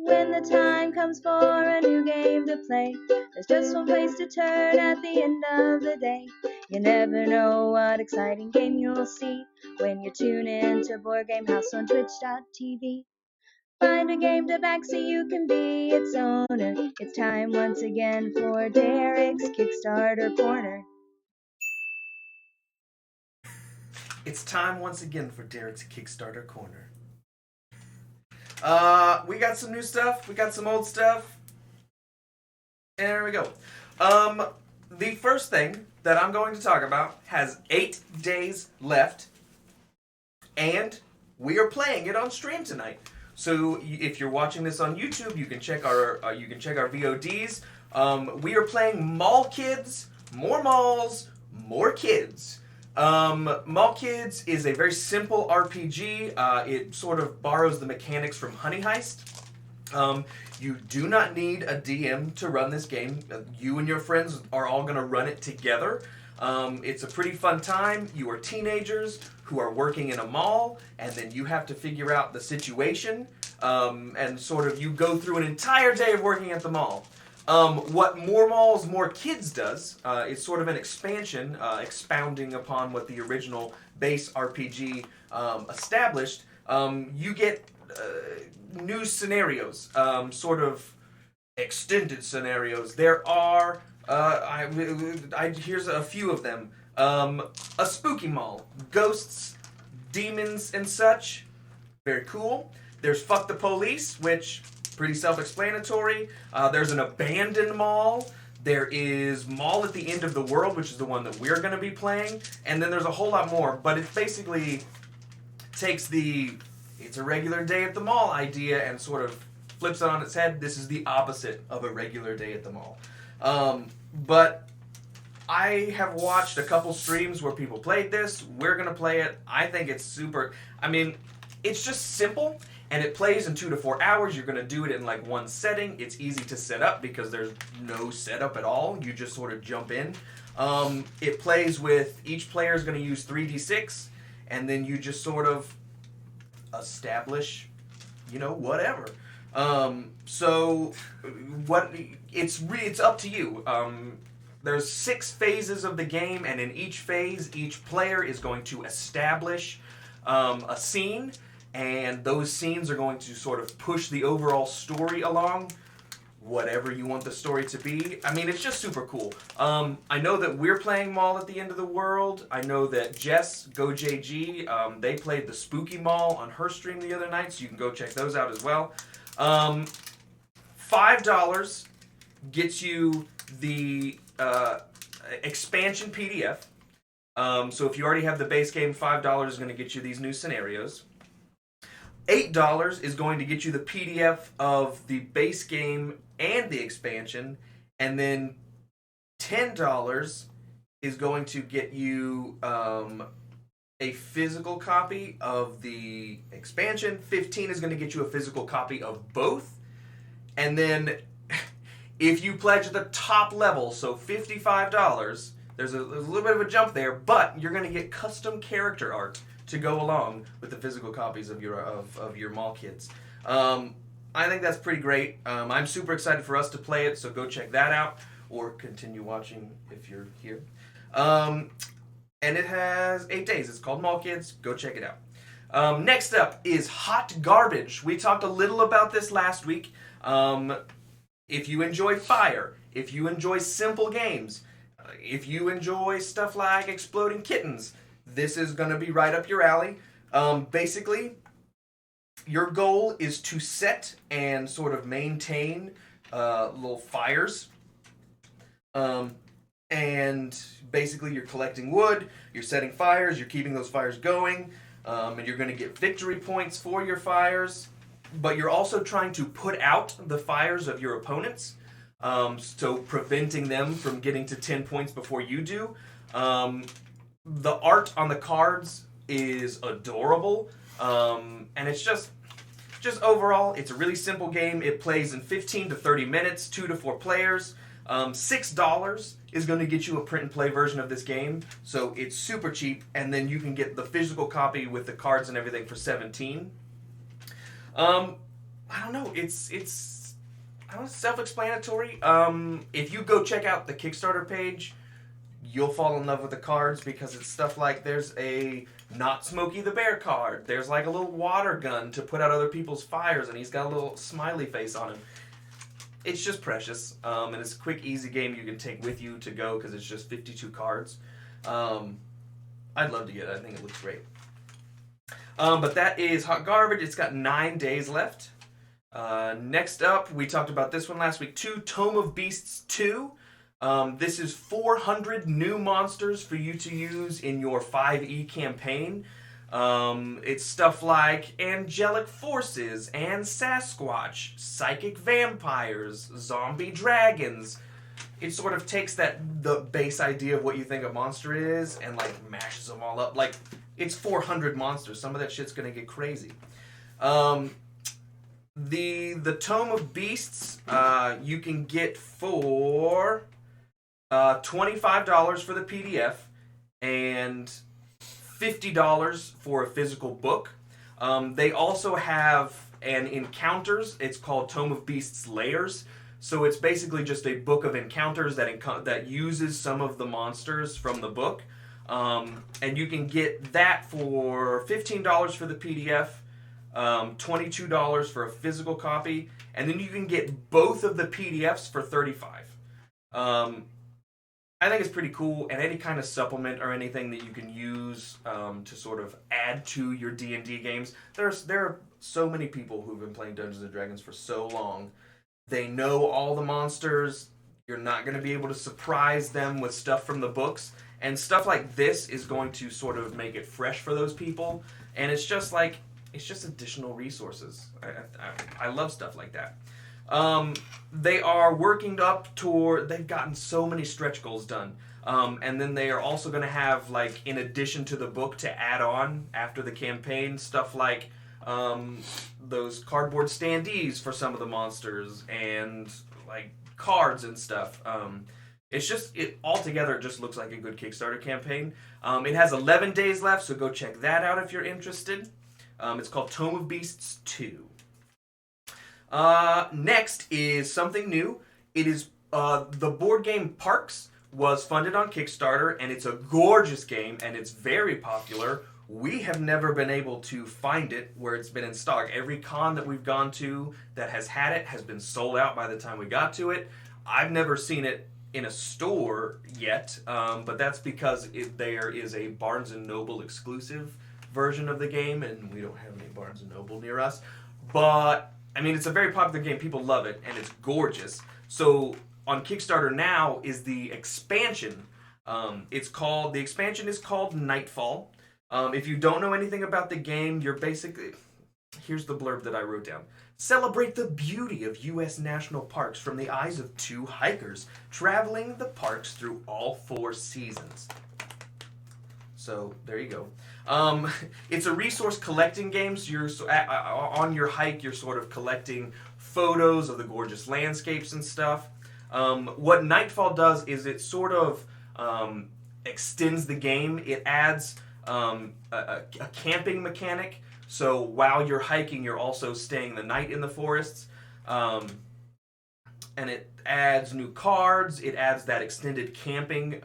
When the time comes for a new game to play, there's just one place to turn at the end of the day. You never know what exciting game you'll see when you tune in to Board Game House on Twitch.tv. Find a game to back so you can be its owner. It's time once again for Derek's Kickstarter Corner. It's time once again for Derek's Kickstarter Corner. We got some new stuff. We got some old stuff. There we go. The first thing that I'm going to talk about has 8 days left, and we are playing it on stream tonight. So if you're watching this on YouTube, you can check our VODs. We are playing Mall Kids, More Malls, More Kids. Mall Kids is a very simple RPG. It sort of borrows the mechanics from Honey Heist. You do not need a DM to run this game. You and your friends are all going to run it together. It's a pretty fun time. You are teenagers who are working in a mall, and then you have to figure out the situation, and sort of you go through an entire day of working at the mall. What More Malls, More Kids does, is sort of an expansion, expounding upon what the original base RPG established. You get new scenarios, sort of extended scenarios. There are, here's a few of them. A spooky mall, ghosts, demons, and such. Very cool. There's Fuck the Police, which pretty self-explanatory. There's an abandoned mall. There is Mall at the End of the World, which is the one that we're going to be playing. And then there's a whole lot more, but it basically takes the it's a regular day at the mall idea and sort of flips it on its head. This is the opposite of a regular day at the mall. But I have watched a couple streams where people played this. We're going to play it. I think it's super. I mean, it's just simple, and it plays in 2 to 4 hours. You're going to do it in like one setting. It's easy to set up because there's no setup at all. You just sort of jump in. It plays with each player is going to use 3d6, and then you just sort of establish, whatever. So what it's up to you. There's 6 phases of the game, and in each phase, each player is going to establish a scene, and those scenes are going to sort of push the overall story along, whatever you want the story to be. I mean, it's just super cool. I know that we're playing Mall at the End of the World. I know that Jess, GoJG, they played the Spooky Mall on her stream the other night, so you can go check those out as well. $5 gets you the expansion PDF. So if you already have the base game, $5 is going to get you these new scenarios. $8 is going to get you the PDF of the base game and the expansion, and then $10 is going to get you a physical copy of the expansion. $15 is going to get you a physical copy of both, and then if you pledge at the top level, so $55, there's a little bit of a jump there, but you're going to get custom character art to go along with the physical copies of your Mall Kids. I think that's pretty great. I'm super excited for us to play it, so go check that out, or continue watching if you're here. And it has 8 days. It's called Mall Kids. Go check it out. Next up is Hot Garbage. We talked a little about this last week. If you enjoy fire, if you enjoy simple games, if you enjoy stuff like Exploding Kittens, this is going to be right up your alley. Basically, your goal is to set and sort of maintain little fires. And basically you're collecting wood, you're setting fires, you're keeping those fires going, and you're going to get victory points for your fires. But you're also trying to put out the fires of your opponents, so preventing them from getting to 10 points before you do. The art on the cards is adorable, and it's just overall, it's a really simple game. It plays in 15 to 30 minutes, 2 to 4 players. $6 is going to get you a print and play version of this game, so it's super cheap, and then you can get the physical copy with the cards and everything for $17. I don't know. It's I don't know, self-explanatory. If you go check out the Kickstarter page, you'll fall in love with the cards because it's stuff like there's a not Smokey the Bear card. There's like a little water gun to put out other people's fires, and he's got a little smiley face on him. It's just precious, and it's a quick, easy game you can take with you to go because it's just 52 cards. I'd love to get it. I think it looks great. But that is Hot Garbage. It's got 9 days left. Next up, we talked about this one last week too, Tome of Beasts 2. This is 400 new monsters for you to use in your 5e campaign. It's stuff like angelic forces and Sasquatch, psychic vampires, zombie dragons. It sort of takes the base idea of what you think a monster is and like mashes them all up. Like, it's 400 monsters. Some of that shit's gonna get crazy. The Tome of Beasts you can get for $25 for the PDF and $50 for a physical book. They also have an encounters. It's called Tome of Beasts Layers. So it's basically just a book of encounters that uses some of the monsters from the book. And you can get that for $15 for the PDF, $22 for a physical copy, and then you can get both of the PDFs for $35. I think it's pretty cool, and any kind of supplement or anything that you can use to sort of add to your D&D games. There are so many people who've been playing Dungeons & Dragons for so long. They know all the monsters. You're not going to be able to surprise them with stuff from the books. And stuff like this is going to sort of make it fresh for those people. And it's just additional resources. I love stuff like that. They are working up toward, they've gotten so many stretch goals done. And then they are also going to have, like, in addition to the book to add on after the campaign, stuff like those cardboard standees for some of the monsters and, like, cards and stuff. It altogether just looks like a good Kickstarter campaign. It has 11 days left, so go check that out if you're interested. It's called Tome of Beasts 2. Next is something new. It is the board game Parks was funded on Kickstarter, and it's a gorgeous game, and it's very popular. We have never been able to find it where it's been in stock. Every con that we've gone to that has had it has been sold out by the time we got to it. I've never seen it in a store yet, but that's because there is a Barnes & Noble exclusive version of the game, and we don't have any Barnes & Noble near us. But, I mean, it's a very popular game. People love it, and it's gorgeous. So, on Kickstarter now is the expansion. The expansion is called Nightfall. If you don't know anything about the game, you're basically... Here's the blurb that I wrote down. Celebrate the beauty of U.S. national parks from the eyes of two hikers traveling the parks through all 4 seasons. So, there you go. It's a resource collecting game, so you're on your hike, you're sort of collecting photos of the gorgeous landscapes and stuff. What Nightfall does is it sort of extends the game. It adds a camping mechanic. So while you're hiking, you're also staying the night in the forests. And it adds new cards. It adds that extended camping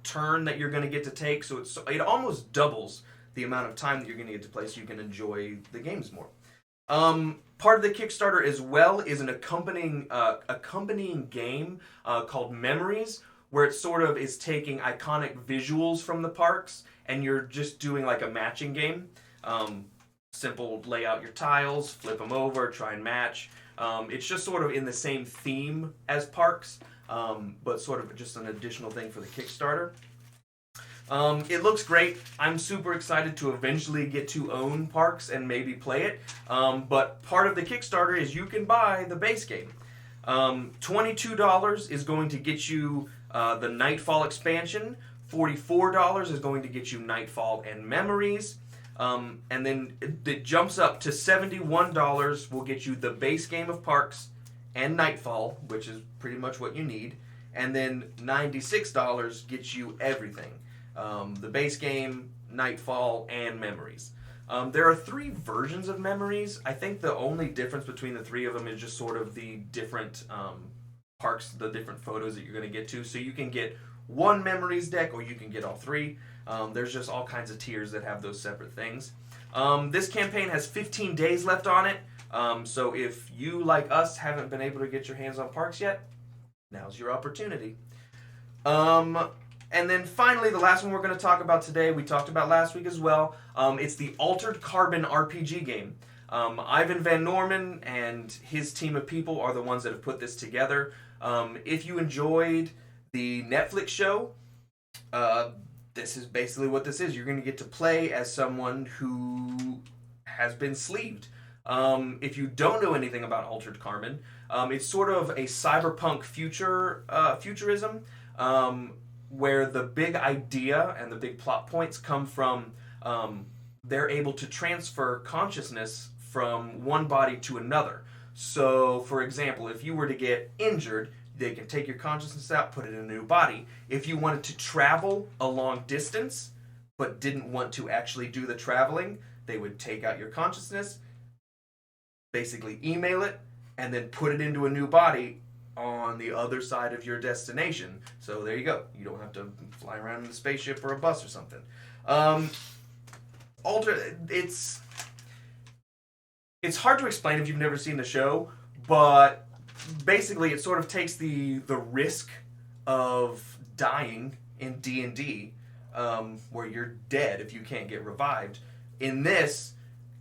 turn that you're going to get to take. So it almost doubles the amount of time that you're going to get to play so you can enjoy the games more. Part of the Kickstarter as well is an accompanying game called Memories, where it sort of is taking iconic visuals from the parks and you're just doing like a matching game. Simple, lay out your tiles, flip them over, try and match. It's just sort of in the same theme as Parks, but sort of just an additional thing for the Kickstarter. It looks great. I'm super excited to eventually get to own Parks and maybe play it. But part of the Kickstarter is you can buy the base game. $22 is going to get you the Nightfall expansion. $44 is going to get you Nightfall and Memories. And then it jumps up to $71 will get you the base game of Parks and Nightfall, which is pretty much what you need. And then $96 gets you everything. The base game, Nightfall, and Memories. There are 3 versions of memories. I think the only difference between the 3 of them is just sort of the different parks, the different photos that you're going to get to. So you can get 1 memories deck, or you can get all 3. There's just all kinds of tiers that have those separate things. This campaign has 15 days left on it. So if you, like us, haven't been able to get your hands on parks yet, now's your opportunity. And then finally, the last one we're going to talk about today, we talked about last week as well. It's the Altered Carbon RPG game. Ivan Van Norman and his team of people are the ones that have put this together. If you enjoyed the Netflix show, this is basically what this is. You're going to get to play as someone who has been sleeved. If you don't know anything about Altered Carbon, it's sort of a cyberpunk futurism, where the big idea and the big plot points come from they're able to transfer consciousness from one body to another. So, for example, if you were to get injured, they can take your consciousness out, put it in a new body. If you wanted to travel a long distance, but didn't want to actually do the traveling, they would take out your consciousness, basically email it, and then put it into a new body on the other side of your destination. So there you go. You don't have to fly around in a spaceship or a bus or something. It's hard to explain if you've never seen the show, but basically it sort of takes the risk of dying in D&D, where you're dead if you can't get revived. In this,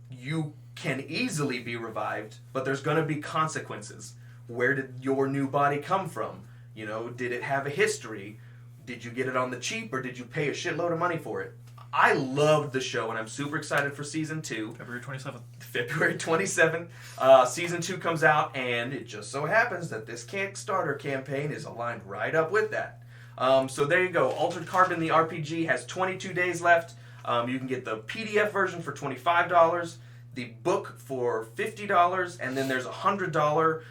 you can easily be revived, but there's going to be consequences. Where did your new body come from? You know, did it have a history? Did you get it on the cheap, or did you pay a shitload of money for it? I loved the show, and I'm super excited for Season 2. February 27th. February 27th. Season 2 comes out, and it just so happens that this Kickstarter campaign is aligned right up with that. So there you go. Altered Carbon, the RPG, has 22 days left. You can get the PDF version for $25, the book for $50, and then there's a $100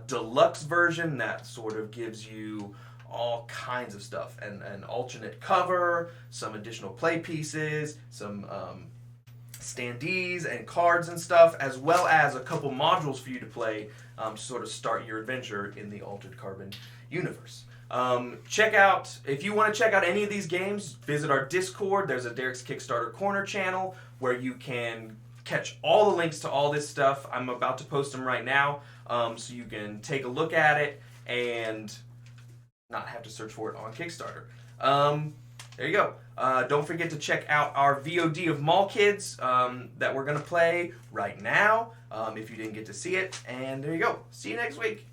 deluxe version that sort of gives you all kinds of stuff, and an alternate cover, some additional play pieces, some standees and cards and stuff, as well as a couple modules for you to play to sort of start your adventure in the Altered Carbon universe. If you want to check out any of these games, visit our Discord. There's a Derek's Kickstarter Corner channel where you can catch all the links to all this stuff. I'm about to post them right now, so you can take a look at it and not have to search for it on Kickstarter. There you go. Don't forget to check out our VOD of Mall Kids that we're going to play right now, if you didn't get to see it. And there you go. See you next week.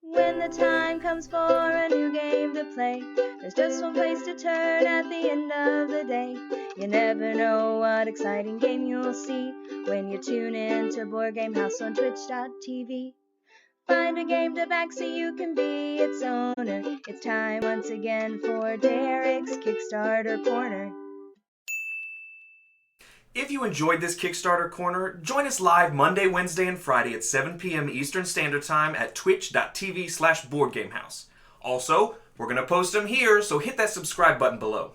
When the time comes for a new game to play, there's just one place to turn at the end of the day. You never know what exciting game you'll see when you tune in to Board Game House on Twitch.tv. Find a game to back so you can be its owner. It's time once again for Derek's Kickstarter Corner. If you enjoyed this Kickstarter Corner, join us live Monday, Wednesday, and Friday at 7 p.m. Eastern Standard Time at twitch.tv/BoardGameHouse. Also, we're going to post them here, so hit that subscribe button below.